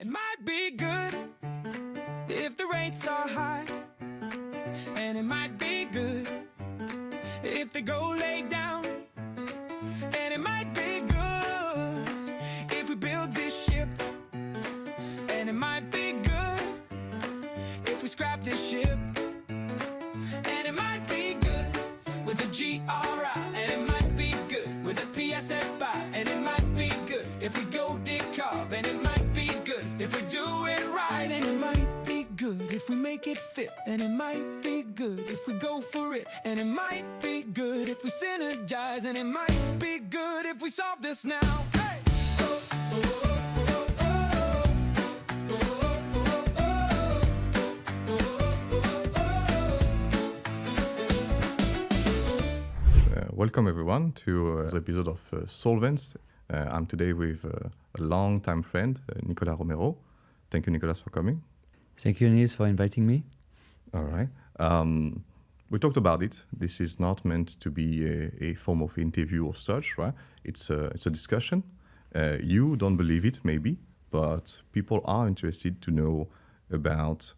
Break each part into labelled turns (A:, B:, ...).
A: It might be good if the rates are high, and it might be good if they go lay down, and it might be good if we build this ship, and it might be good if we scrap this ship, and it might be good with a GRI, and it might be good with a PSS by, and it might be good if we go decarb, and it might be good if we do it right, and it might be good if we make it fit, and it might be good if we go for it, and it might be good if we synergize, and it might be good if we solve this now. Hey!
B: Welcome everyone to the episode of Solvens. I'm today with a long-time friend, Nicolas Romero. Thank you, Nicolas, for coming.
C: Thank you, Nils, for inviting me.
B: All right. We talked about it. This is not meant to be a form of interview or such, right? It's a discussion. You don't believe it, maybe, but people are interested to know about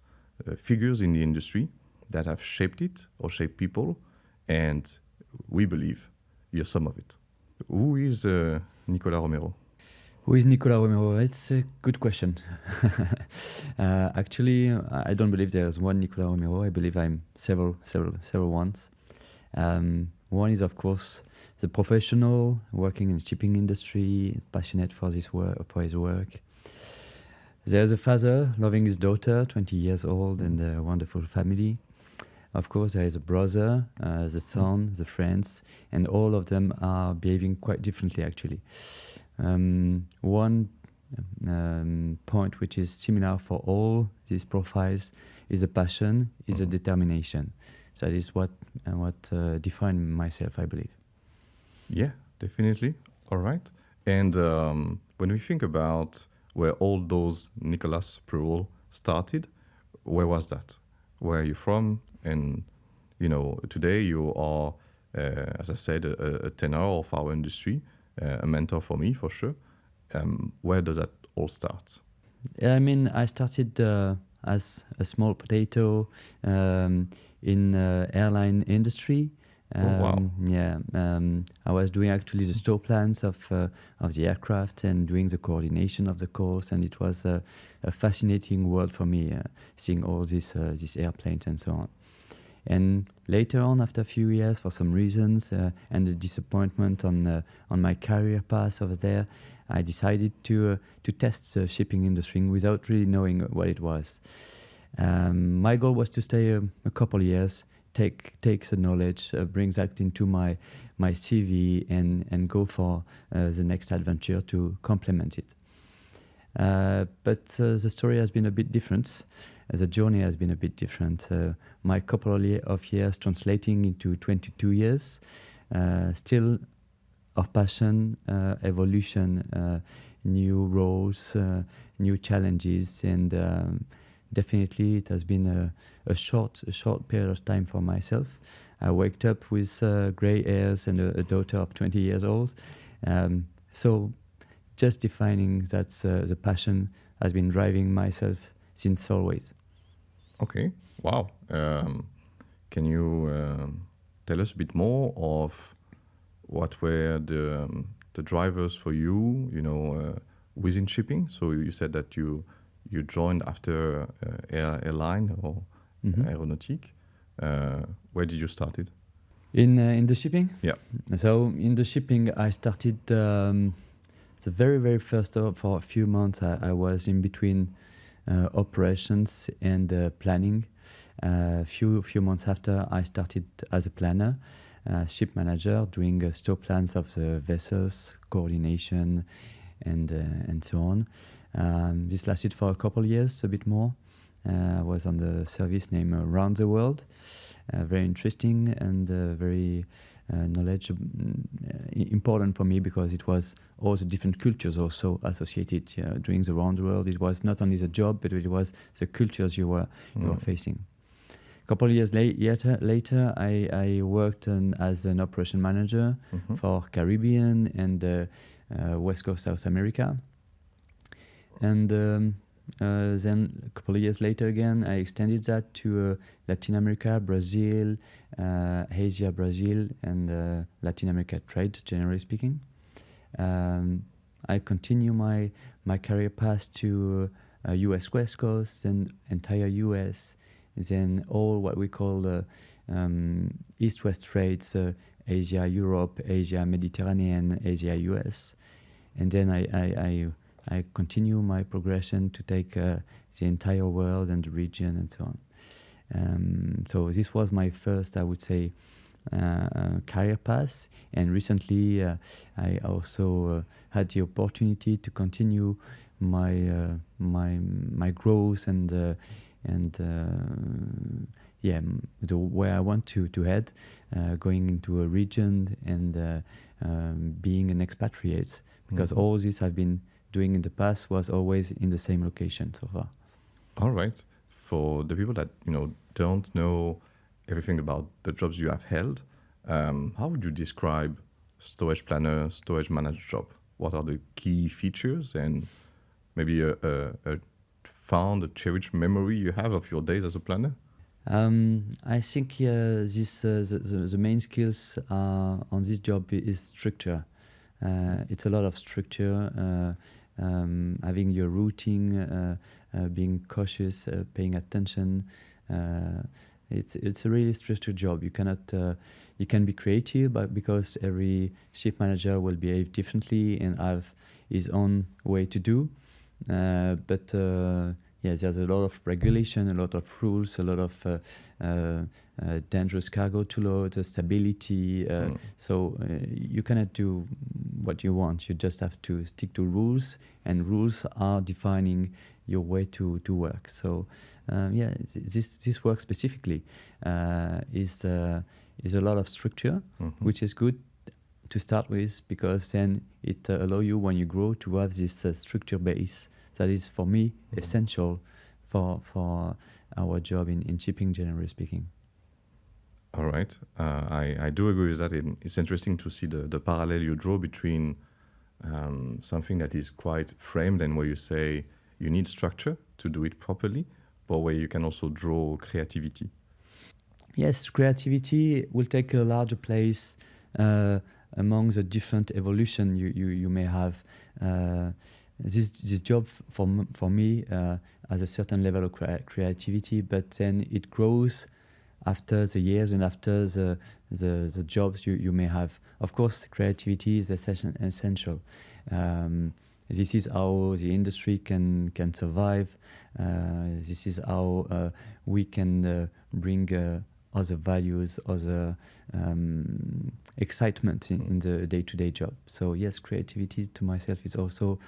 B: figures in the industry that have shaped it or shaped people, and we believe you're some of it. Who is Nicolas Romero?
C: Who is Nicolas Romero? It's a good question. Actually, I don't believe there's one Nicolas Romero. I believe I'm several ones. One is, of course, the professional working in the shipping industry, passionate for his work. There's a father loving his daughter, 20 years old, and a wonderful family. Of course, there is a brother, the son, the friends, and all of them are behaving quite differently, actually. One point which is similar for all these profiles is the passion, is the determination. So that is what defines myself, I believe.
B: Yeah, definitely. All right. And when we think about where all those Nicolas Pearl started, where was that? Where are you from? And, you know, today you are, as I said, a tenor of our industry, a mentor for me, for sure. Where does that all start?
C: I mean, I started as a small potato in airline industry.
B: Wow.
C: Yeah, I was doing actually the store plans of the aircraft and doing the coordination of the course, and it was a fascinating world for me, seeing all these airplanes and so on. And later on, after a few years, for some reasons and the disappointment on my career path over there, I decided to test the shipping industry without really knowing what it was. My goal was to stay a couple of years, take the knowledge, bring that into my CV, and go for the next adventure to complement it. But the story has been a bit different. The journey has been a bit different. My couple of years translating into 22 years, still of passion, evolution, new roles, new challenges, and definitely it has been a short period of time for myself. I waked up with gray hairs and a daughter of 20 years old. So just defining that the passion has been driving myself since always.
B: Okay, wow. Can you tell us a bit more of what were the drivers for you, within shipping? So you said that you joined after airline or aeronautique. Where did you start it?
C: In the shipping?
B: Yeah.
C: So in the shipping, I started the very first for a few months. I was in between operations and planning. Few months after, I started as a planner, ship manager, doing store plans of the vessels, coordination, and so on. This lasted for a couple of years, a bit more. I was on the service named Around the World. Very interesting and very important for me, because it was all the different cultures also associated. During the Round the World, it was not only the job, but it was the cultures you were facing. A couple of years later, I worked as an operation manager for Caribbean and West Coast South America. And Then a couple of years later again, I extended that to Latin America, Brazil, Asia, Brazil, and Latin America trade, generally speaking. I continue my career path to US West Coast, then entire US, then all what we call East-West trades, Asia, Europe, Asia, Mediterranean, Asia, US. And then I continue my progression to take the entire world and the region and so on. So this was my first, I would say, career path. And recently, I also had the opportunity to continue my growth and where I want to head, going into a region and being an expatriate, because all this I've been doing in the past was always in the same location so far.
B: All right. For the people that don't know everything about the jobs you have held, how would you describe storage planner, storage manager job? What are the key features and maybe a cherished memory you have of your days as a planner?
C: I think the main skills on this job is structure. It's a lot of structure, having your routine, being cautious, paying attention. It's a really structured job. You cannot you can be creative, but because every ship manager will behave differently and have his own way to do. There's a lot of regulation, a lot of rules, a lot of dangerous cargo to load, stability. So you cannot do what you want. You just have to stick to rules, and rules are defining your way to work. So this work specifically is a lot of structure, which is good to start with, because then it allows you, when you grow, to have this structure base that is, for me, essential for our job in shipping, generally speaking.
B: All right. I do agree with that. It's interesting to see the parallel you draw between something that is quite framed and where you say you need structure to do it properly, but where you can also draw creativity.
C: Yes, creativity will take a larger place among the different evolution you may have. This job for me has a certain level of creativity, but then it grows after the years and after the jobs you may have. Of course, creativity is essential. This is how the industry can survive. This is how we can bring other values, other excitement in the day-to-day job. So yes, creativity to myself is also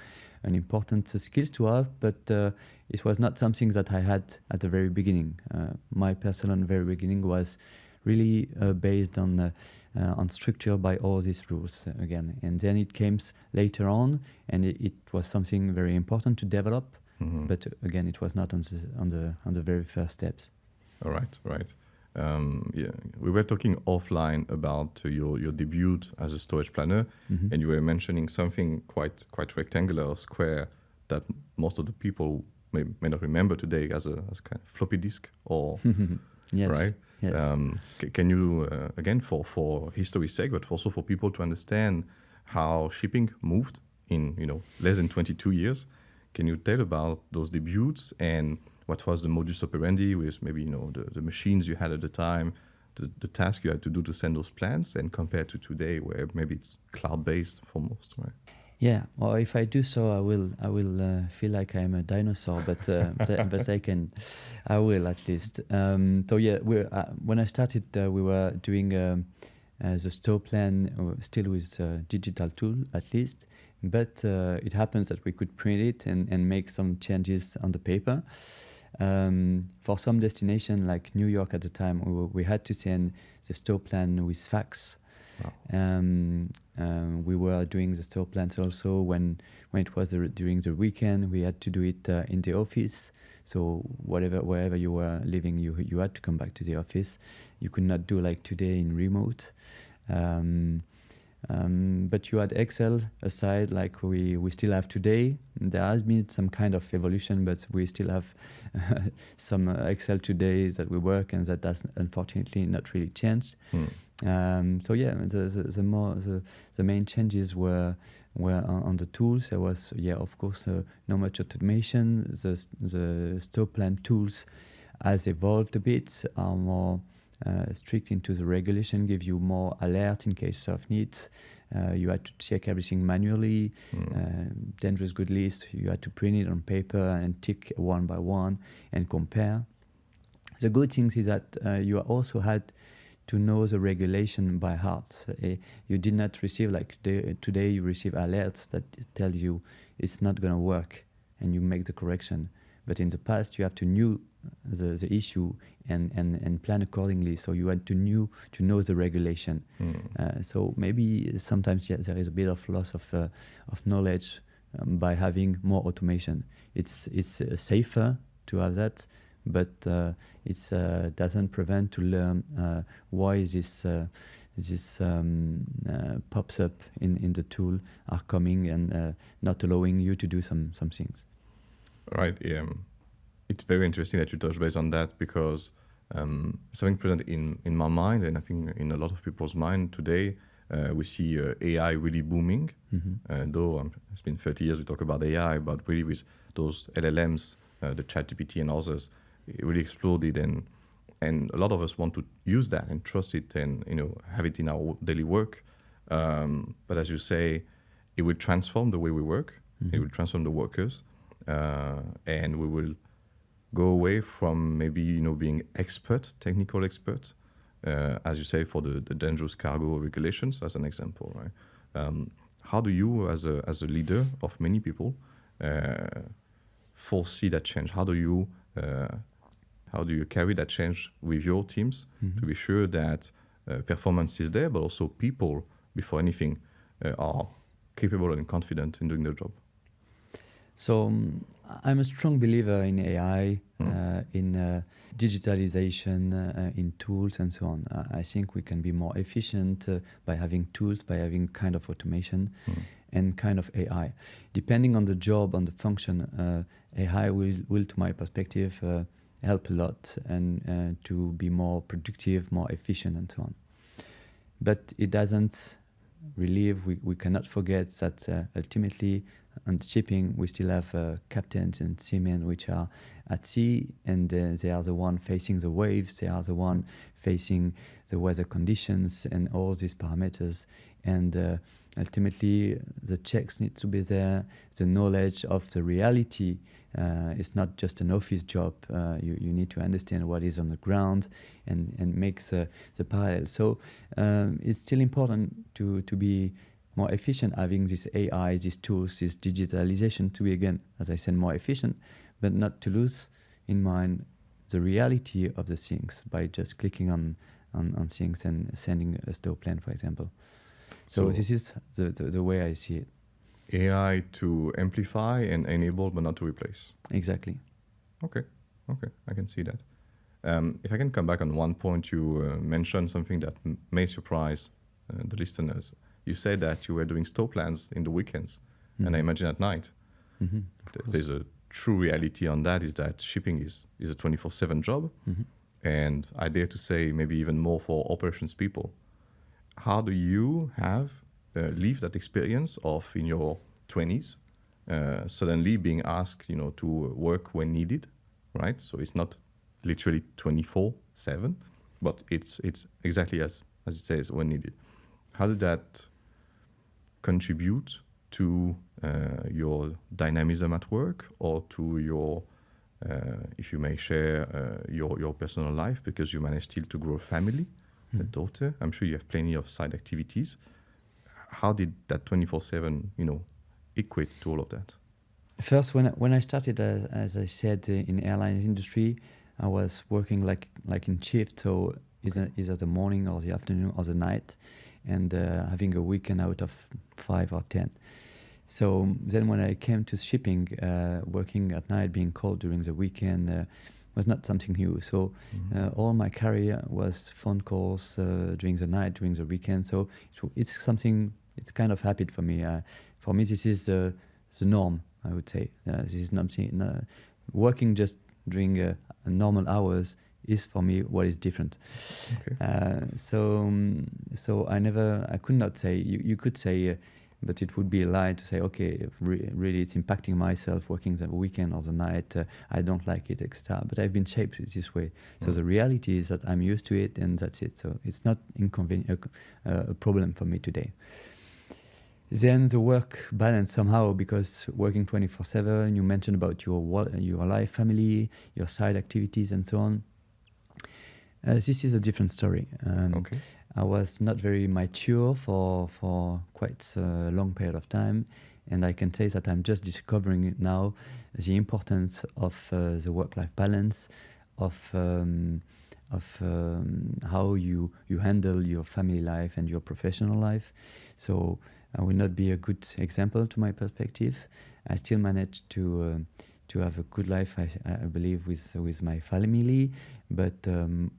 C: an important skill to have, but it was not something that I had at the very beginning. My personal very beginning was really based on structure by all these rules again, and then it came later on, and it was something very important to develop. But again, it was not on the very first steps.
B: All right, right. We were talking offline about your debut as a storage planner, and you were mentioning something quite rectangular or square that most of the people may not remember today as a kind of floppy disk, or
C: yes,
B: right?
C: Yes.
B: Can you again, for history's sake, but also for people to understand how shipping moved in less than 22 years? Can you tell about those debuts and what was the modus operandi with maybe the machines you had at the time, the task you had to do to send those plans, and compared to today, where maybe it's cloud-based for most, right?
C: Yeah, well, if I do so, I will feel like I'm a dinosaur, but I will at least. So yeah, when I started, we were doing the store plan still with digital tool at least, but it happens that we could print it and make some changes on the paper. For some destination like New York at the time, we had to send the store plan with fax. Wow. We were doing the store plans also when it was during the weekend. We had to do it in the office. So wherever you were living, you had to come back to the office. You could not do like today in remote. But you had Excel aside, like we still have today. There has been some kind of evolution, but we still have some Excel today that we work, and that does unfortunately not really changed. So yeah, the main changes were on the tools. There was of course not much automation. The store plan tools has evolved a bit, are more strict into the regulation, give you more alert in case of needs. You had to check everything manually. Dangerous good list, you had to print it on paper and tick one by one and compare. The good thing is that you also had to know the regulation by heart. You did not receive, like today you receive alerts that tell you it's not going to work and you make the correction. But in the past you have to know the issue and plan accordingly. So you had to know the regulation. So maybe sometimes there is a bit of loss of knowledge by having more automation. It's safer to have that, but it doesn't prevent to learn why this pops up in the tool are coming and not allowing you to do some things.
B: Right. It's very interesting that you touch base on that, because something present in my mind, and I think in a lot of people's mind today, we see AI really booming. Though it's been 30 years we talk about AI, but really with those LLMs, the ChatGPT and others, it really exploded, and a lot of us want to use that and trust it and have it in our daily work. But as you say, it will transform the way we work. It will transform the workers, and we will go away from maybe being technical experts, as you say, for the dangerous cargo regulations, as an example, right? How do you, as a leader of many people, foresee that change? How do you carry that change with your teams to be sure that performance is there, but also people, before anything, are capable and confident in doing their job?
C: So I'm a strong believer in AI, in digitalization, in tools and so on. I think we can be more efficient by having tools, by having kind of automation and kind of AI. Depending on the job, on the function, AI will, to my perspective, help a lot and to be more productive, more efficient and so on. But it doesn't relieve, we cannot forget that ultimately on shipping we still have captains and seamen which are at sea, and they are the one facing the waves, they are the one facing the weather conditions and all these parameters, and ultimately the checks need to be there, the knowledge of the reality. It's not just an office job. You need to understand what is on the ground and make the parallel. So it's still important to be more efficient, having this AI, these tools, this digitalization to be, again, as I said, more efficient, but not to lose in mind the reality of the things by just clicking on things and sending a store plan, for example. So this is the way I see it.
B: AI to amplify and enable, but not to replace.
C: Exactly.
B: Okay, I can see that. If I can come back on one point, you mentioned something that may surprise the listeners. You said that you were doing store plans in the weekends, and I imagine at night. There's a true reality on that, is that shipping is a 24/7 job, and I dare to say maybe even more for operations people. How do you live that experience of, in your 20s, suddenly being asked, to work when needed, right? So it's not literally 24/7, but it's exactly as it says, when needed. How did that contribute to your dynamism at work, or to your, if you may share, your personal life, because you managed still to grow a family, a daughter? I'm sure you have plenty of side activities. How did that 24/7, equate to all of that?
C: First, when I started, as I said, in airline industry, I was working like in shift, so either the morning or the afternoon or the night, and having a weekend out of 5 or 10. So then when I came to shipping, working at night, being called during the weekend, was not something new. So all my career was phone calls during the night, during the weekend. So it's something, it's kind of habit for me. For me, this is the norm, I would say. This is not working just during normal hours is for me what is different.
B: Okay.
C: So I could not say, you could say, but it would be a lie to say, okay, really it's impacting myself working the weekend or the night, I don't like it, etc. But I've been shaped this way. So the reality is that I'm used to it and that's it. So it's not a problem for me today. Then the work balance somehow, because working 24/7, you mentioned about your life, family, your side activities and so on. This is a different story.
B: Okay.
C: I was not very mature for quite a long period of time, and I can say that I'm just discovering it now, the importance of the work-life balance, of how you handle your family life and your professional life. So I will not be a good example to my perspective. I still managed to have a good life, I believe, with my family, but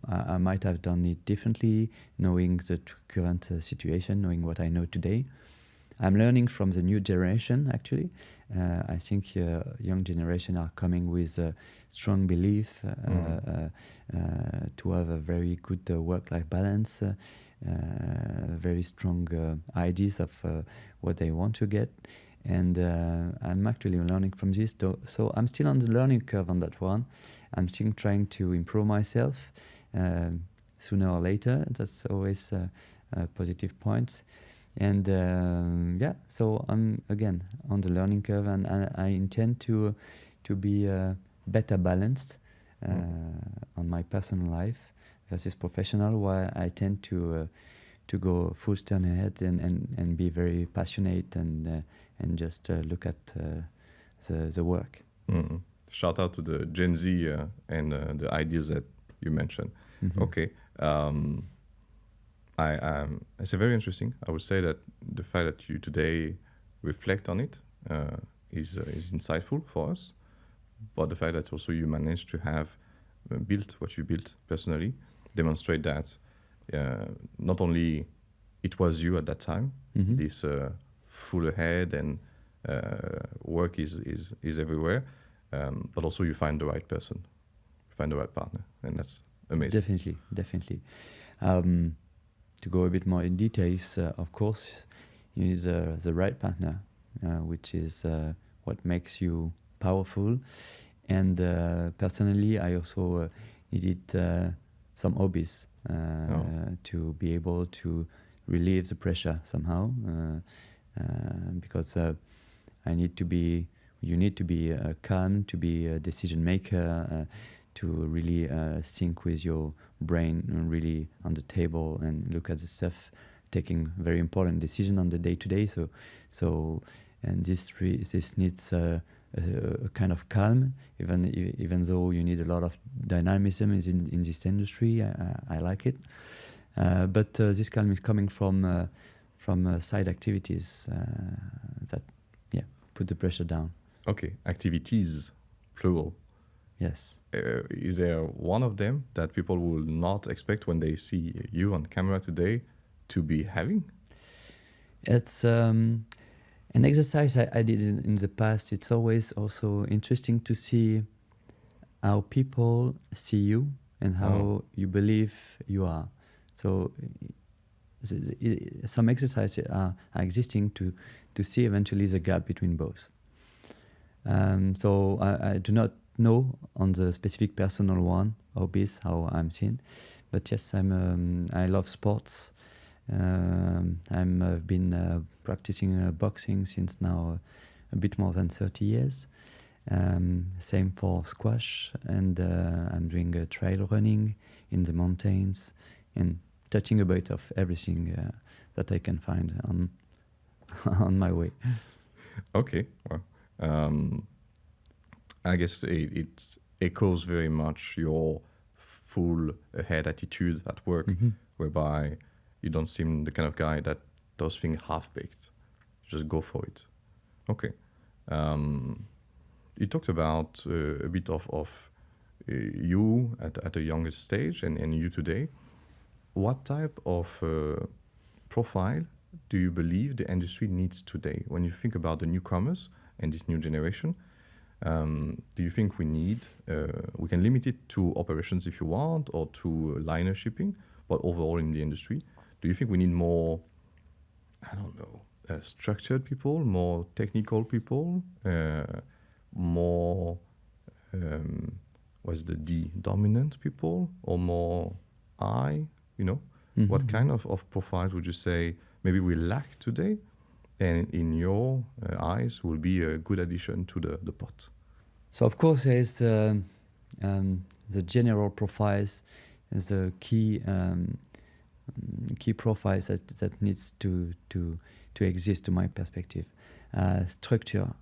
C: I might have done it differently, knowing the current situation, knowing what I know today. I'm learning from the new generation, actually. I think young generation are coming with a strong belief to have a very good work-life balance, very strong ideas of what they want to get. And I'm actually learning from this. So I'm still on the learning curve on that one. I'm still trying to improve myself sooner or later. That's always a positive point. And so I'm again on the learning curve, and I intend to be better balanced on my personal life versus professional, where I tend to go full stern ahead and be very passionate and just look at the work.
B: Mm. Shout out to the Gen Z and the ideas that you mentioned. Mm-hmm. Okay. It's very interesting. I would say that the fact that you today reflect on it is insightful for us. But the fact that also you managed to have built what you built personally demonstrate that not only it was you at that time, this full ahead and work is everywhere, but also you find the right person, you find the right partner, and that's amazing.
C: Definitely. To go a bit more in details, of course, you need the right partner, which is what makes you powerful. And personally, I also needed some hobbies to be able to relieve the pressure somehow, because you need to be calm, to be a decision maker, to really think with your brain really on the table and look at the stuff, taking very important decision on the day-to-day. So this needs a kind of calm, even though you need a lot of dynamism in this industry. I like it, but this calm is coming from side activities that put the pressure down.
B: Okay, activities, plural.
C: Yes.
B: Is there one of them that people will not expect when they see you on camera today to be having?
C: It's an exercise I did in the past. It's always also interesting to see how people see you and how you believe you are. So some exercises are existing to see eventually the gap between both. So I do not know on the specific personal one, hobbies, how I'm seen. But yes, I love sports. I've been practicing boxing since now a bit more than 30 years. Same for squash, and I'm doing trail running in the mountains and touching a bit of everything that I can find on my way.
B: Okay, well, I guess it echoes very much your full ahead attitude at work, whereby you don't seem the kind of guy that does things half-baked. Just go for it. Okay. You talked about a bit of you at a younger stage and you today, what type of profile do you believe the industry needs today? When you think about the newcomers and this new generation, do you think we can limit it to operations if you want, or to liner shipping, but overall in the industry, do you think we need more, I don't know, structured people, more technical people, more, what's the D, dominant people, or more I,
C: Mhm.
B: What kind of profiles would you say maybe we lack today, and in your eyes will be a good addition to the pot?
C: So of course there is the general profiles as the key profiles that needs to exist to my perspective. Structure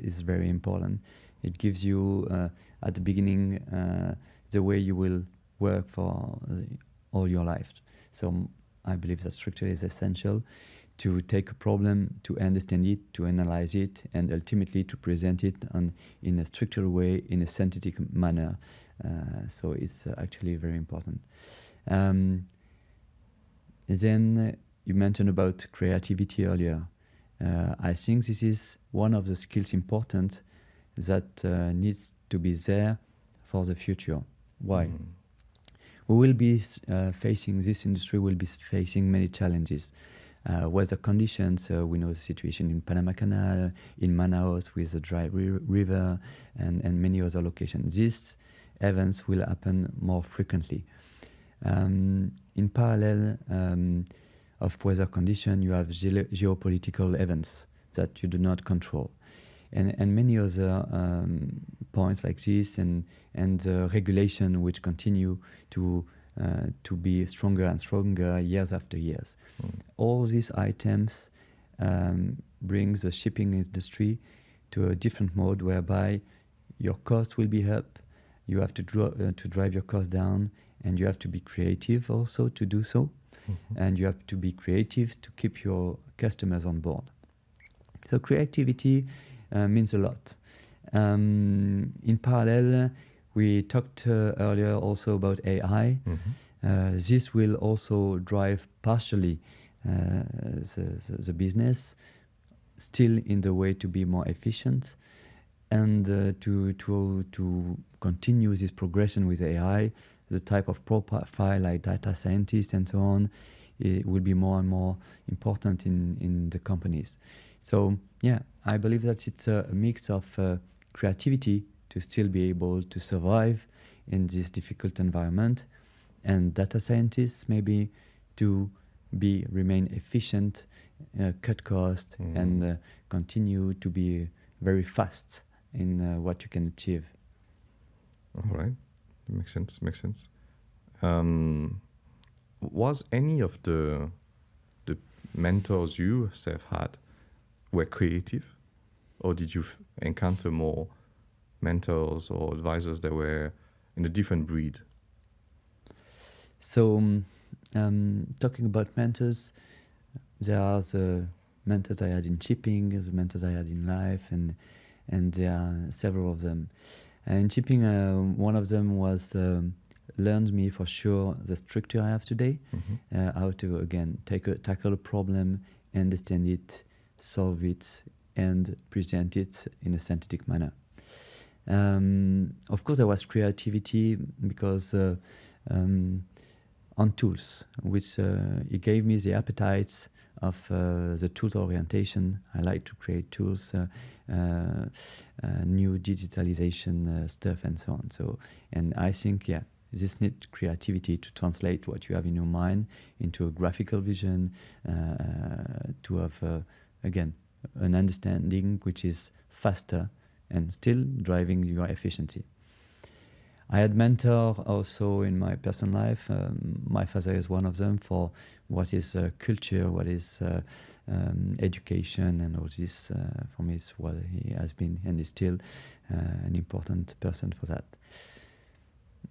C: is very important. It gives you at the beginning the way you will work for all your life. So I believe that structure is essential to take a problem, to understand it, to analyze it, and ultimately to present it in a structured way, in a scientific manner. So it's actually very important. Then you mentioned about creativity earlier. I think this is one of the skills important that needs to be there for the future. Why? We will be facing, this industry will be facing many challenges. Weather conditions, we know the situation in Panama Canal, in Manaus with the dry river, and many other locations. These events will happen more frequently. In parallel of weather condition, you have geopolitical events that you do not control. And many other points like this, and regulation which continue to be stronger and stronger years after years. All these items brings the shipping industry to a different mode whereby your cost will be up, you have to drive your cost down, and you have to be creative also to do so, and you have to be creative to keep your customers on board. So creativity means a lot. In parallel, we talked earlier also about AI. This will also drive partially the business, still in the way to be more efficient, and to continue this progression with AI. The type of profile like data scientists and so on, it will be more and more important in the companies. So yeah, I believe that it's a mix of creativity to still be able to survive in this difficult environment, and data scientists maybe to remain efficient, cut costs, and continue to be very fast in what you can achieve.
B: All right, makes sense. Was any of the mentors you have had were creative, or did you encounter more mentors or advisors that were in a different breed?
C: So talking about mentors, there are the mentors I had in shipping, the mentors I had in life, and there are several of them. In shipping, one of them was learned me for sure the structure I have today, how to again tackle a problem, understand it, solve it, and present it in a scientific manner. Of course, there was creativity because on tools, which it gave me the appetite of the tools orientation. I like to create tools, new digitalization stuff, and so on. So, and I think, yeah, this needs creativity to translate what you have in your mind into a graphical vision, to have, again, an understanding which is faster and still driving your efficiency. I had mentor also in my personal life. My father is one of them for what is culture, what is education, and all this. For me, is what he has been and is still an important person for that.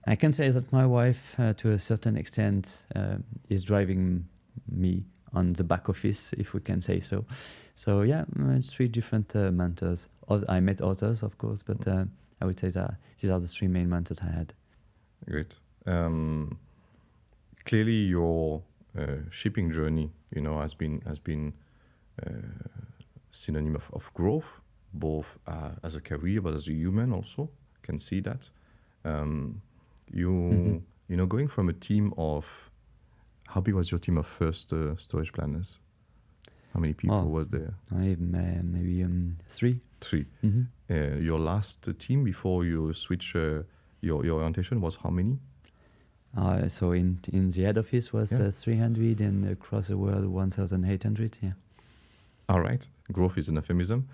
C: I can say that my wife, to a certain extent, is driving me on the back office, if we can say so. So yeah, it's 3 different mentors. I met others, of course, but I would say that these are the 3 main mentors I had.
B: Great. Clearly, your shipping journey, has been synonym of growth, both as a career but as a human also. Can see that. Going from a team of, how big was your team of first storage planners? How many people was there?
C: Maybe 3.
B: 3.
C: Mm-hmm.
B: Your last team before you switch your orientation was how many?
C: So in the head office was 300, and across the world 1,800. Yeah.
B: All right. Growth is an euphemism.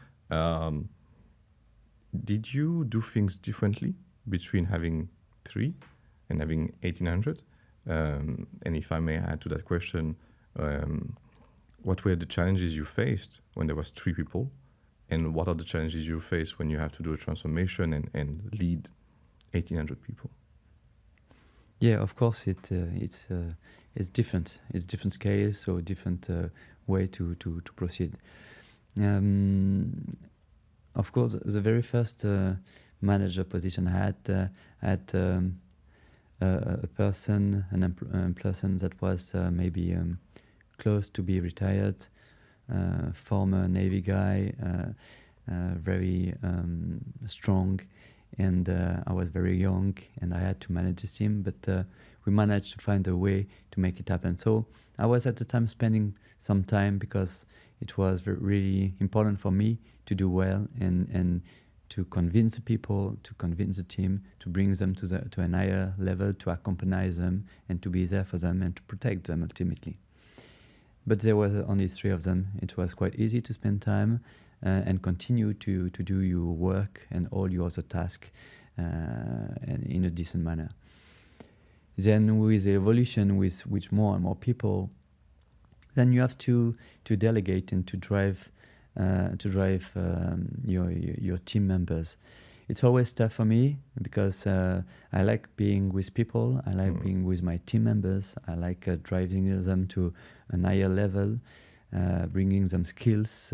B: Did you do things differently between having 3 and having 1,800? And if I may add to that question, what were the challenges you faced when there was 3 people? And what are the challenges you face when you have to do a transformation and lead 1,800 people?
C: Yeah, of course, it's different. It's different scales, so different way to proceed. Of course, the very first manager position I had a person that was maybe close to be retired, former Navy guy, very strong, and I was very young, and I had to manage the team, but we managed to find a way to make it happen. So I was at the time spending some time, because it was really important for me to do well and to convince the people, to convince the team, to bring them to an higher level, to accompany them, and to be there for them and to protect them ultimately. But there were only 3 of them. It was quite easy to spend time and continue to do your work and all your other tasks in a decent manner. Then with the evolution with more and more people, then you have to delegate and to drive your team members. It's always tough for me, because I like being with people. I like being with my team members. I like driving them to a higher level, bringing them skills,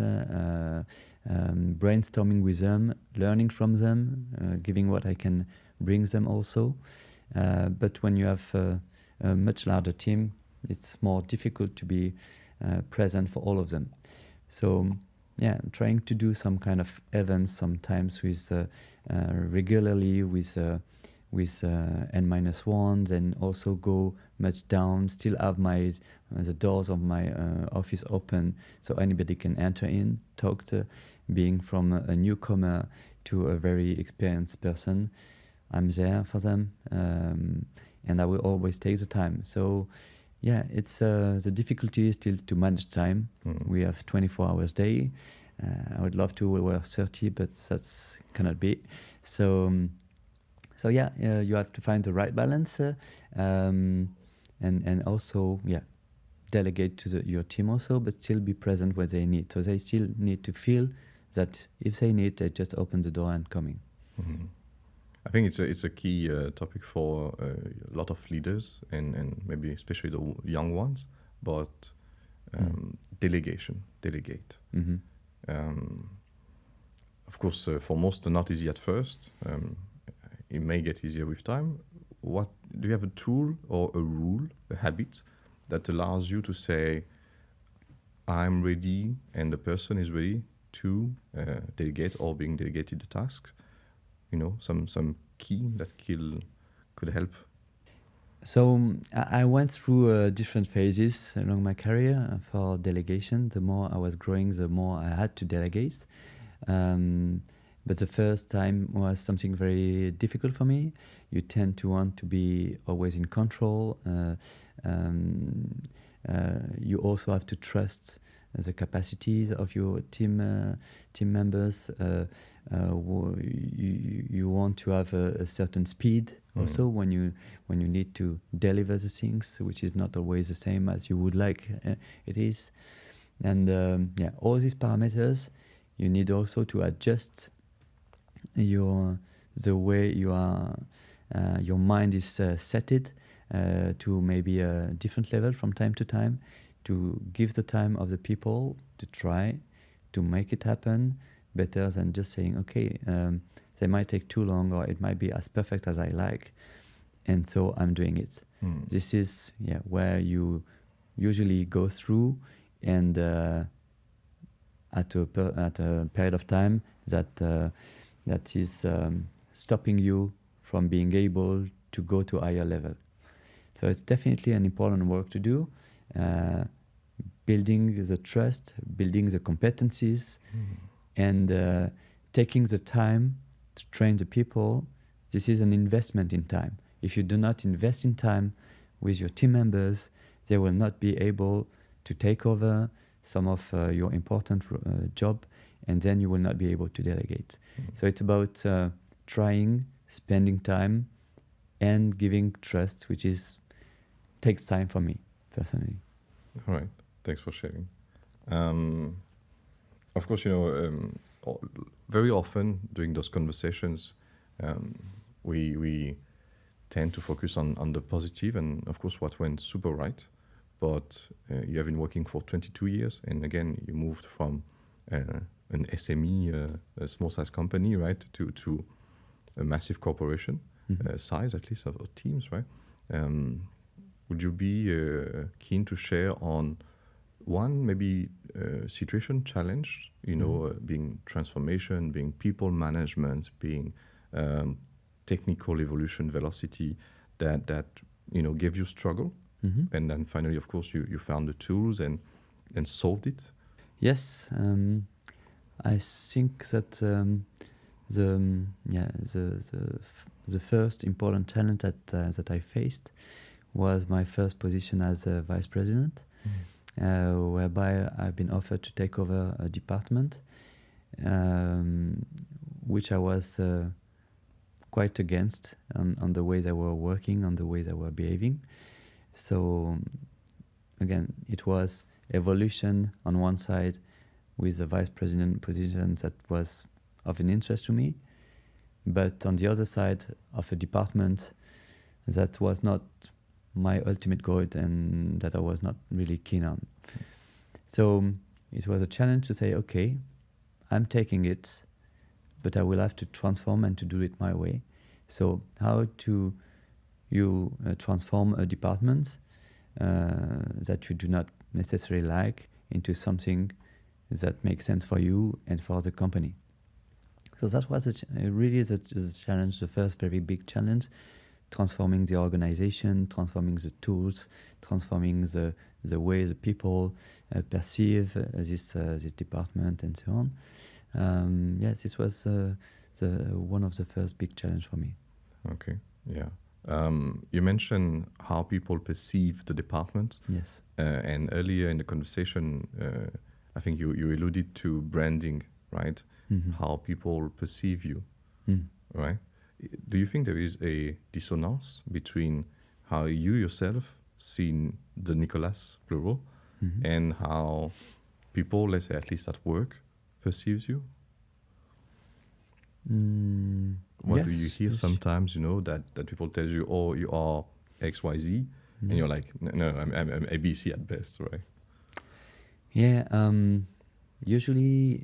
C: brainstorming with them, learning from them, giving what I can bring them also. But when you have a much larger team, it's more difficult to be present for all of them. So yeah, trying to do some kind of events sometimes with regularly with N-1s, and also go much down, still have the doors of my office open so anybody can enter in, talk to, being from a newcomer to a very experienced person. I'm there for them, and I will always take the time. So yeah, it's the difficulty is still to manage time. We have 24 hours a day. I would love to work 30, but that's cannot be. So yeah, you have to find the right balance, and also delegate to your team also, but still be present where they need. So they still need to feel that if they need, they just open the door and coming.
B: Mm-hmm. I think it's a key topic for a lot of leaders and maybe especially the young ones. But delegate.
C: Mm-hmm.
B: Of course, for most, not easy at first. It may get easier with time. What do you have a tool or a rule, a habit that allows you to say, I'm ready, and the person is ready to delegate or being delegated the tasks? Some key that could help.
C: So I went through different phases along my career for delegation. The more I was growing, the more I had to delegate. But the first time was something very difficult for me. You tend to want to be always in control. You also have to trust the capacities of your team members. You want to have a certain speed also when you need to deliver the things, which is not always the same as you would like it is. And all these parameters, you need also to adjust the way your mind is set to maybe a different level from time to time, to give the time of the people to try to make it happen better than just saying, okay, they might take too long or it might be as perfect as I like, and so I'm doing it. This is where you usually go through, and at a period of time that is stopping you from being able to go to a higher level. So it's definitely an important work to do, building the trust, building the competencies, and taking the time to train the people. This is an investment in time. If you do not invest in time with your team members, they will not be able to take over some of your important job, and then you will not be able to delegate. So it's about trying, spending time, and giving trust, which takes time for me personally.
B: All right, thanks for sharing. Of course, very often during those conversations, we tend to focus on the positive and, of course, what went super right. But you have been working for 22 years, and again, you moved from an SME, a small-size company, right, to a massive corporation, size at least of teams, right? Would you be keen to share on one maybe situation challenge, being transformation, being people management, being technical evolution velocity that gave you struggle? And then finally, of course, you found the tools and solved it?
C: Yes, I think that the first important challenge that I faced was my first position as a vice president, whereby I've been offered to take over a department, which I was quite against on the way they were working, on the way they were behaving. So again, it was evolution on one side with the vice president position that was of an interest to me, but on the other side of a department that was not my ultimate goal and that I was not really keen on. So it was a challenge to say, okay, I'm taking it, but I will have to transform and to do it my way. So how to you transform a department that you do not necessarily like into something that makes sense for you and for the company. So that was really the challenge, the first very big challenge, transforming the organization, transforming the tools, transforming the way the people perceive this department and so on. Yes, this was one of the first big challenge for me.
B: Okay, yeah. You mentioned how people perceive the department.
C: Yes.
B: And earlier in the conversation, I think you alluded to branding, right? How people perceive you, right? Do you think there is a dissonance between how you yourself see the Nicolas, plural, and how people, let's say at least at work, perceives you? What do you hear sometimes, that people tell you, oh, you are XYZ, and you're like, no, I'm ABC at best, right?
C: Yeah, usually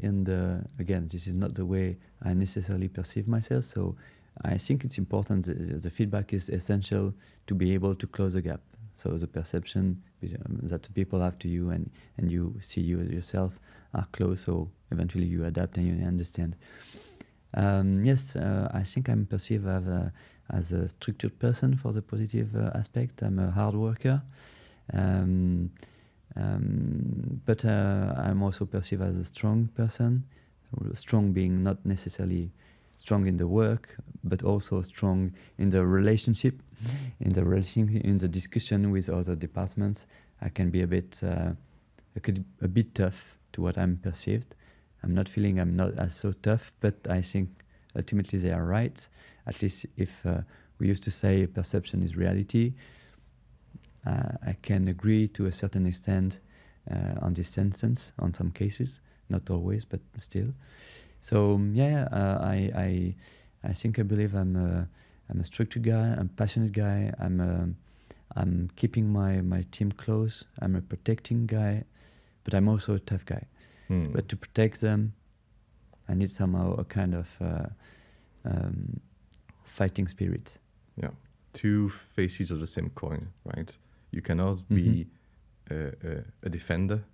C: again, this is not the way I necessarily perceive myself, so I think it's important, the feedback is essential to be able to close the gap. So the perception that the people have to you and you see you yourself are close, so eventually you adapt and you understand. Yes, I think I'm perceived as a structured person for the positive aspect. I'm a hard worker, but I'm also perceived as a strong person. Strong being not necessarily strong in the work, but also strong in the relationship, in the discussion with other departments. I can be a bit tough to what I'm perceived. I'm not feeling I'm not as so tough, but I think ultimately they are right. At least if we used to say perception is reality, I can agree to a certain extent on this sentence on some cases, not always, but still. So I think I believe I'm a structured guy, I'm a passionate guy, I'm I'm keeping my team close. I'm a protecting guy, but I'm also a tough guy. But to protect them, I need somehow a kind of fighting spirit.
B: Yeah, two faces of the same coin, right? You cannot be a defender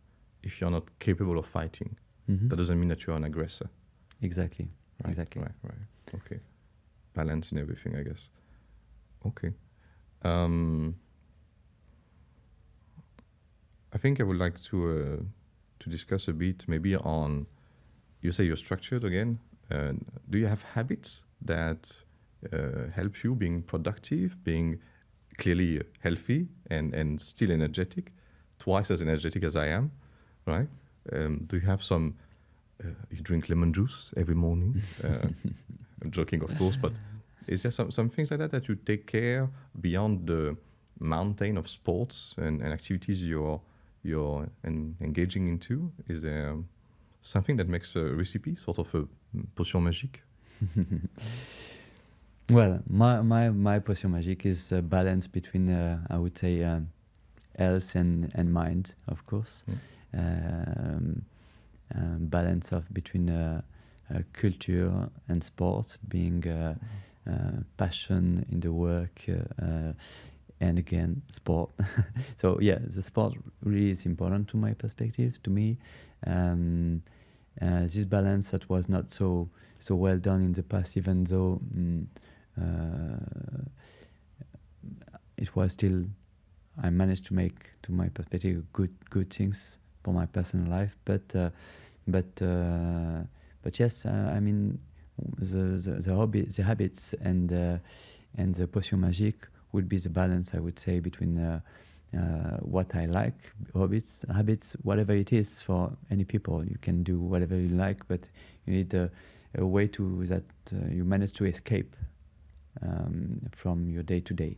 B: if you're not capable of fighting. That doesn't mean that you're an aggressor.
C: Exactly.
B: Right,
C: Exactly.
B: Right. Okay. Balance in everything, I guess. Okay. I think I would like to discuss a bit maybe on, you say you're structured again. Do you have habits that help you being productive, being clearly healthy and still energetic, twice as energetic as I am, right? Do you have some, you drink lemon juice every morning? I'm joking, of course, but is there some things like that you take care beyond the mountain of sports and activities you're engaging into? Is there something that makes a recipe sort of a potion magique?
C: Well, my potion magique is a balance between, I would say, health and mind, of course. Balance of between culture and sport, being passion in the work, and again sport. So yeah, the sport really is important to my perspective, to me. This balance that was not so well done in the past, even though it was still, I managed to make, to my perspective, good things for my personal life. But yes, I mean, the habits and the potion magique would be the balance, I would say, between what I like, habits, whatever it is for any people. You can do whatever you like, but you need a way to that you manage to escape from your day to day.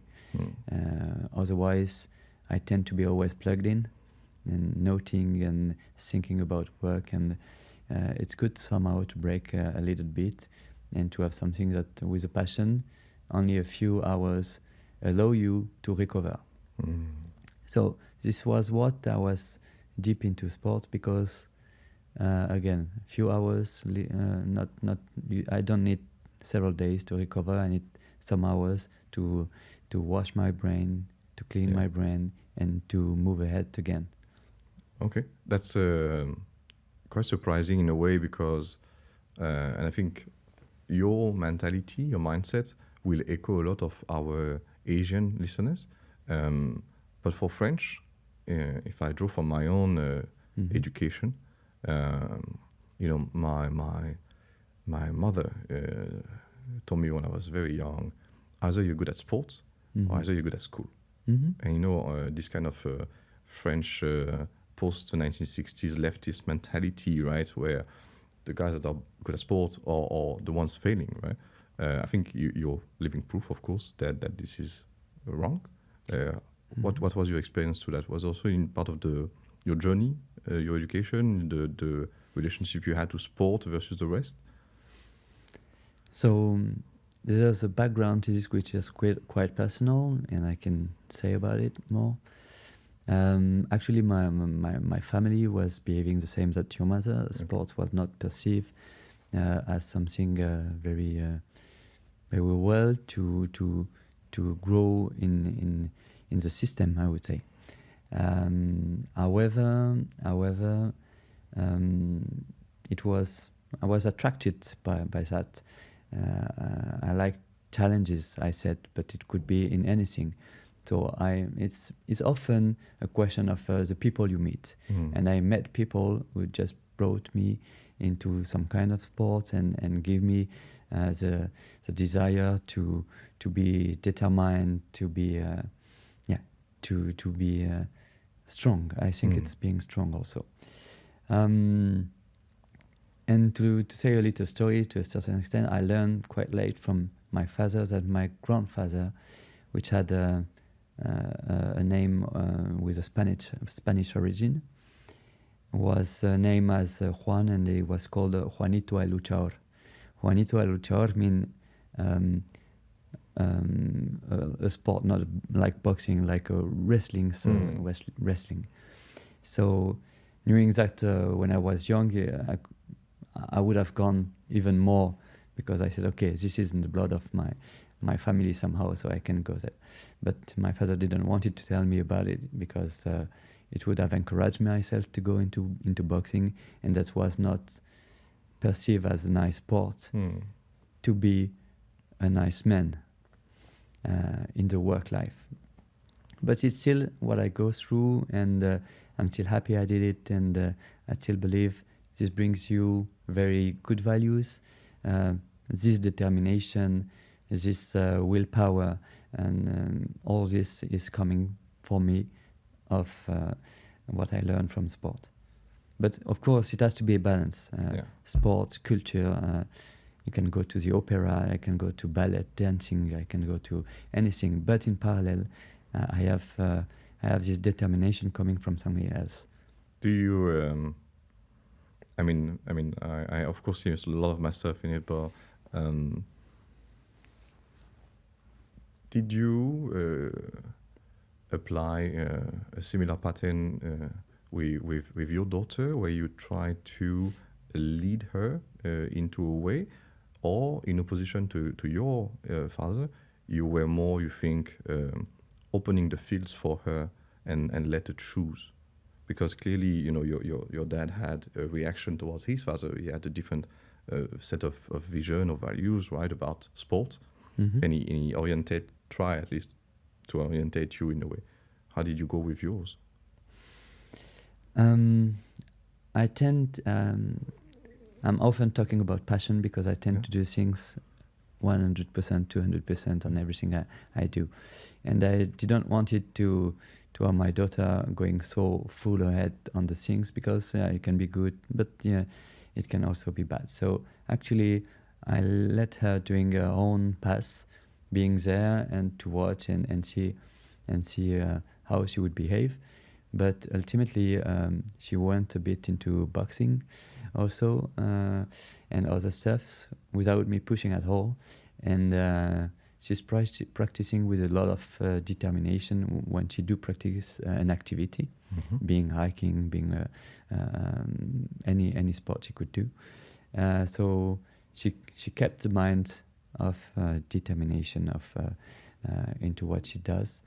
C: Otherwise, I tend to be always plugged in and noting and thinking about work, and it's good somehow to break a little bit and to have something that, with a passion, only a few hours allow you to recover. So this was what I was deep into sport, because again, a few hours, I don't need several days to recover. I need some hours to wash my brain, to clean my brain, and to move ahead again.
B: Okay, that's quite surprising in a way, because and I think your mentality, your mindset will echo a lot of our Asian listeners. But for French, if I draw from my own education, you know, my mother told me when I was very young, either you're good at sports or either you're good at school. And you know, this kind of French post-1960s leftist mentality, right, where the guys that are good at sport are the ones failing, right? I think you're living proof, of course, that this is wrong. What was your experience to that? Was also in part of your journey, your education, the relationship you had to sport versus the rest?
C: So there's a background to this which is quite personal, and I can say about it more. Actually, my family was behaving the same that your mother. Sport was not perceived as something very well to grow in the system, I would say. However, I was attracted by that. I like challenges, I said, but it could be in anything. So it's often a question of the people you meet. And I met people who just brought me into some kind of sports and give me the desire to be determined, to be strong. I think it's being strong also. And to say a little story, to a certain extent, I learned quite late from my father that my grandfather, which had a name with a Spanish origin, was named as Juan, and he was called Juanito el Luchador. Juanito el Luchador means a sport not like boxing, like a wrestling, so wrestling. So knowing that when I was young, I would have gone even more, because I said, okay, this is in the blood of my family somehow, so I can go there. But my father didn't want it to tell me about it, because it would have encouraged myself to go into boxing, and that was not perceived as a nice sport, to be a nice man in the work life. But it's still what I go through, and I'm still happy I did it, and I still believe this brings you very good values, this determination, this willpower, and all this is coming for me of what I learned from sport. But of course, it has to be a balance. Sports, culture. You can go to the opera. I can go to ballet, dancing. I can go to anything. But in parallel, I have this determination coming from somewhere else.
B: Do you? I of course see a lot of myself in it, but did you apply a similar pattern with your daughter, where you try to lead her into a way, or in opposition to your father, you were more, you think, opening the fields for her and let her choose? Because clearly, your dad had a reaction towards his father. He had a different set of vision or values, right, about sport, and he try at least to orientate you in a way. How did you go with yours?
C: I tend, I'm often talking about passion, because I tend to do things 100%, 200% on everything I do. And I didn't want it to have my daughter going so full ahead on the things, because it can be good, but it can also be bad. So actually, I let her doing her own path, being there and to watch and see how she would behave. But ultimately, she went a bit into boxing also, and other stuff, without me pushing at all. And she's practicing with a lot of determination when she do practice an activity, being hiking, being any sport she could do. So she kept the mind of determination into what she does.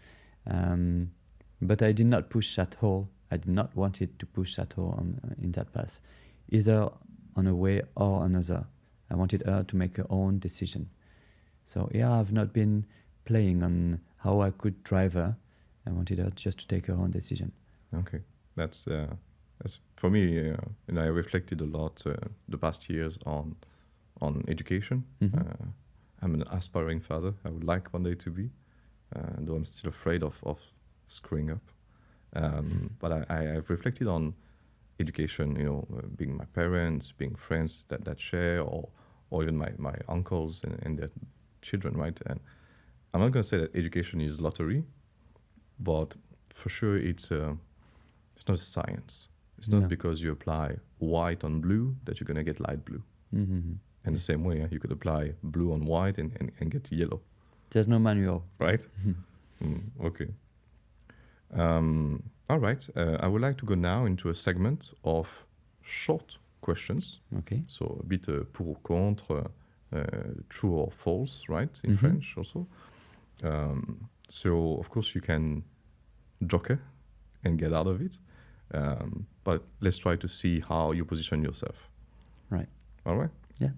C: But I did not push at all. I did not want it to push at all in that path, either on a way or another. I wanted her to make her own decision. So I've not been playing on how I could drive her. I wanted her just to take her own decision.
B: Okay, that's for me. I reflected a lot the past years on education. I'm an aspiring father. I would like one day to be, though I'm still afraid of screwing up. But I've reflected on education, being my parents, being friends that share, or even my uncles and their children, right? And I'm not going to say that education is lottery, but for sure it's not a science. It's not because you apply white on blue that you're going to get light blue. And the same way, you could apply blue on white and get yellow.
C: There's no manual.
B: Right? Okay. All right. I would like to go now into a segment of short questions.
C: Okay.
B: So a bit pour ou contre, true or false, right? In French also. So of course you can joker and get out of it. But let's try to see how you position yourself.
C: Right.
B: All right?
C: Yeah.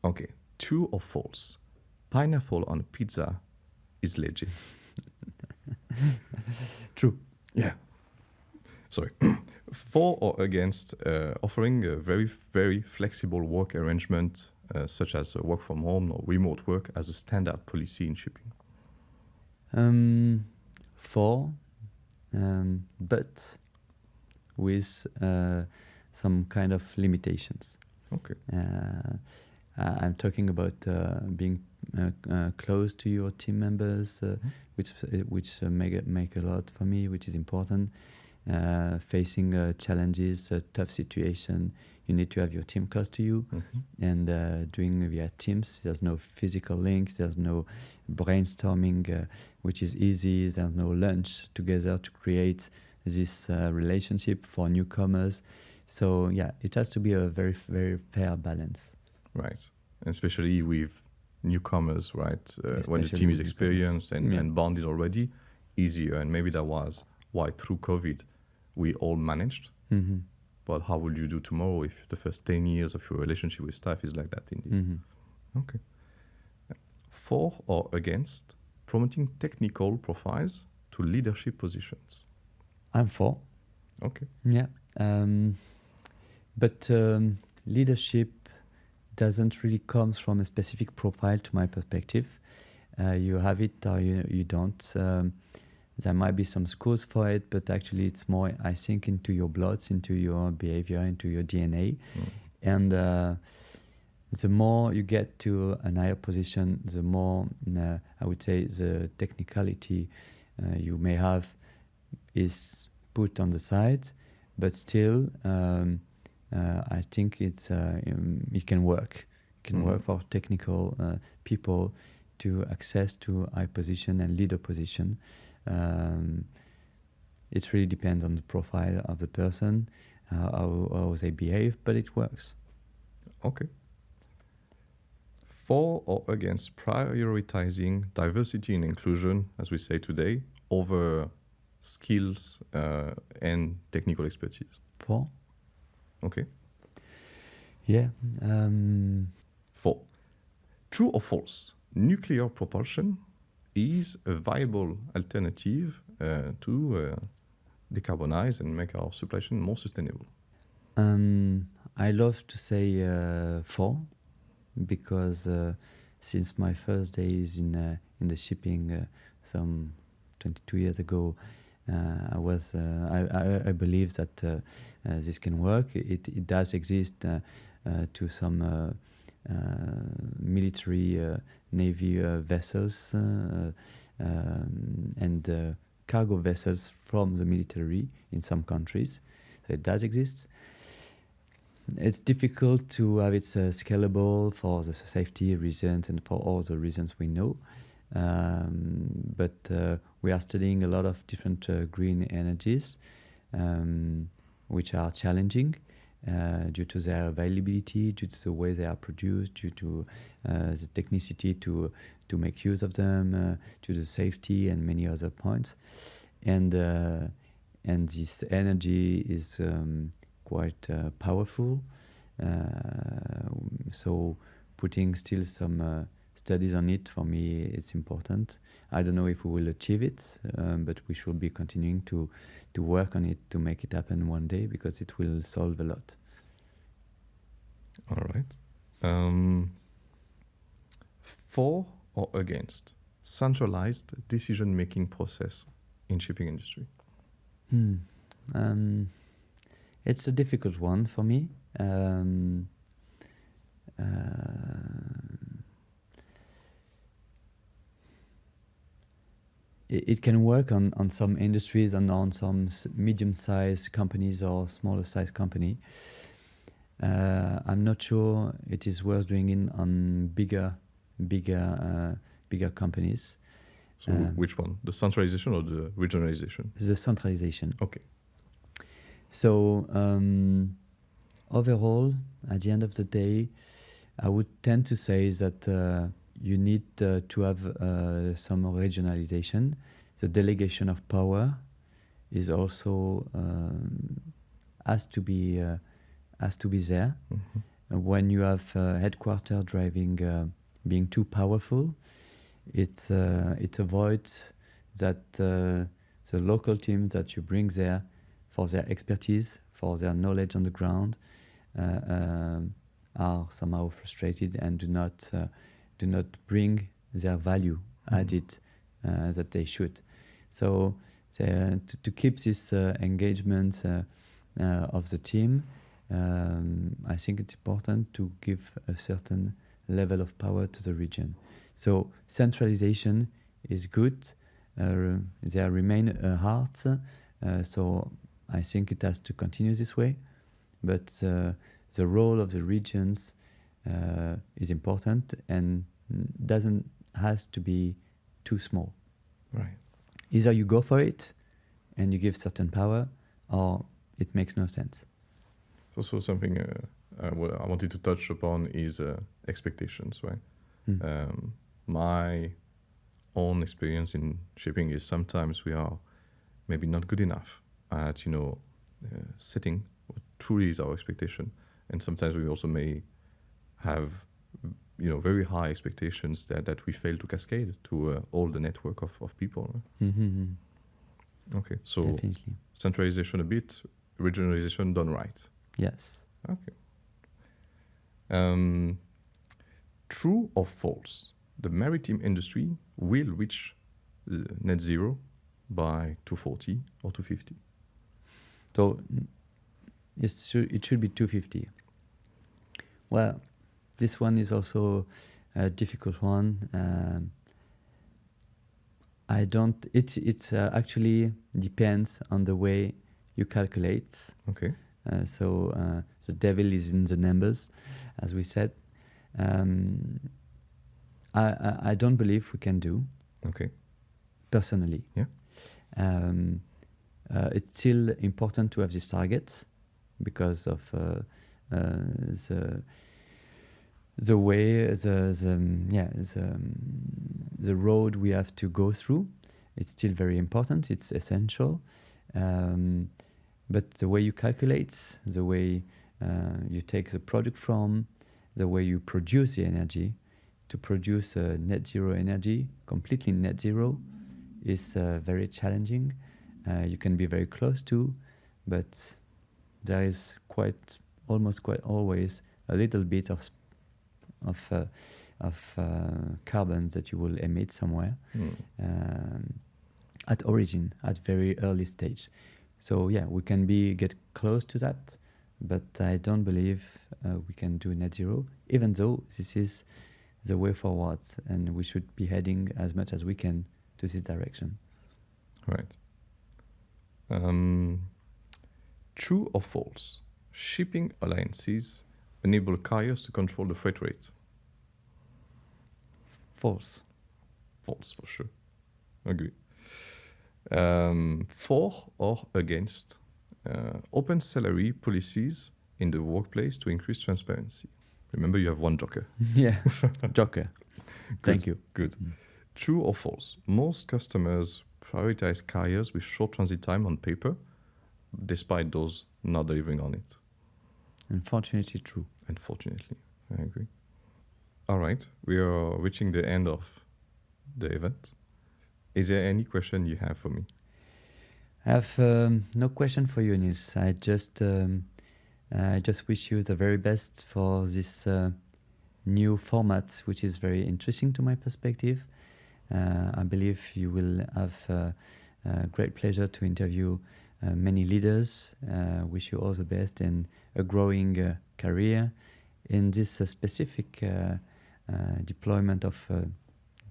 B: Okay. True or false? Pineapple on pizza is legit.
C: True.
B: Yeah. Sorry. For or against offering a very, very flexible work arrangement, such as work from home or remote work, as a standard policy in shipping?
C: For, but with some kind of limitations.
B: Okay.
C: I'm talking about being close to your team members, which make a lot for me, which is important. facing challenges, tough situation. You need to have your team close to you, and doing via Teams. There's no physical links. There's no brainstorming, which is easy. There's no lunch together to create this relationship for newcomers. So yeah, it has to be a very, very fair balance.
B: Right, and especially with newcomers, right? When the
C: Especially
B: team is
C: with
B: experienced and,
C: Yeah.
B: and bonded already, easier. And maybe that was why through COVID we all managed.
C: Mm-hmm.
B: But how will you do tomorrow if the first 10 years of your relationship with staff is like that indeed?
C: Mm-hmm.
B: Okay. For or against promoting technical profiles to leadership positions?
C: I'm for.
B: Okay.
C: Yeah. But leadership doesn't really come from a specific profile to my perspective. You have it or you don't. There might be some schools for it, but actually it's more, I think, into your blood, into your behavior, into your DNA. And the more you get to a higher position, the more, I would say, the technicality you may have is put on the side, but still, I think it can work. It can work for technical people to access to high position and leader position. It really depends on the profile of the person, how they behave, but it works.
B: Okay. For or against prioritizing diversity and inclusion, as we say today, over skills and technical expertise?
C: For?
B: Okay.
C: Yeah.
B: For. True or false? Nuclear propulsion is a viable alternative to decarbonize and make our supply chain more sustainable.
C: I love to say for, because since my first days in the shipping some 22 years ago, I believe that this can work. It does exist to some military navy vessels and cargo vessels from the military in some countries. So it does exist. It's difficult to have it scalable for the safety reasons and for all the reasons we know. But we are studying a lot of different green energies, which are challenging due to their availability, due to the way they are produced, due to the technicity to make use of them, to the safety and many other points. And this energy is quite powerful. So putting still some studies on it, for me, it's important. I don't know if we will achieve it, but we should be continuing to work on it to make it happen one day, because it will solve a lot.
B: All right. For or against centralized decision-making process in shipping industry?
C: It's a difficult one for me. It can work on some industries and on some medium-sized companies or smaller-sized company. I'm not sure it is worth doing it on bigger companies.
B: So which one? The centralization or the regionalization?
C: The centralization.
B: Okay.
C: So overall, at the end of the day, I would tend to say that you need to have some regionalization. The delegation of power is also has to be there.
B: Mm-hmm.
C: When you have headquarter driving being too powerful, it avoids that the local team that you bring there for their expertise, for their knowledge on the ground, are somehow frustrated and do not bring their value added that they should. So to keep this engagement of the team, I think it's important to give a certain level of power to the region. So centralization is good. There remain a heart. So I think it has to continue this way, but the role of the regions is important and has to be too small.
B: Right.
C: Either you go for it and you give certain power, or it makes no sense.
B: It's also something what I wanted to touch upon is expectations, right? My own experience in shipping is sometimes we are maybe not good enough at, setting what truly is our expectation. And sometimes we also may have, very high expectations that we fail to cascade to all the network of people. Okay, so
C: Definitely.
B: centralization a bit, regionalization done right.
C: Yes.
B: Okay. True or false? The maritime industry will reach net zero by 240 or 250.
C: So it should be 250. Well, this one is also a difficult one. It actually depends on the way you calculate.
B: Okay.
C: So the devil is in the numbers, as we said. I don't believe we can do.
B: Okay.
C: Personally.
B: Yeah.
C: It's still important to have these targets because of the way the road we have to go through. It's still very important. It's essential. But the way you calculate, the way you take the product from, the way you produce the energy, to produce net zero energy, completely net zero, is very challenging. You can be very close to, but there is almost quite always a little bit of carbon that you will emit somewhere at origin, at very early stage. So yeah, we can get close to that, but I don't believe we can do net zero, even though this is the way forward, and we should be heading as much as we can to this direction.
B: Right. True or false? Shipping alliances enable carriers to control the freight rate.
C: False.
B: False, for sure. Agree. For or against open salary policies in the workplace to increase transparency. Remember, you have one joker.
C: Yeah, joker. Thank you.
B: Good. True or false? Most customers prioritize carriers with short transit time on paper, despite those not delivering on it.
C: Unfortunately, true.
B: Unfortunately, I agree. All right, we are reaching the end of the event. Is there any question you have for me?
C: I have no question for you, Nils. I just wish you the very best for this new format, which is very interesting to my perspective. I believe you will have great pleasure to interview many leaders. Wish you all the best in a growing career in this specific deployment of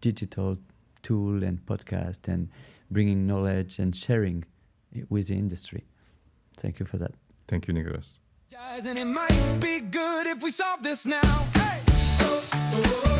C: digital tool and podcast and bringing knowledge and sharing with the industry. Thank you for that.
B: Thank you, Nicolas.
A: And it might be good if we solve this now. Hey! Oh, oh, oh.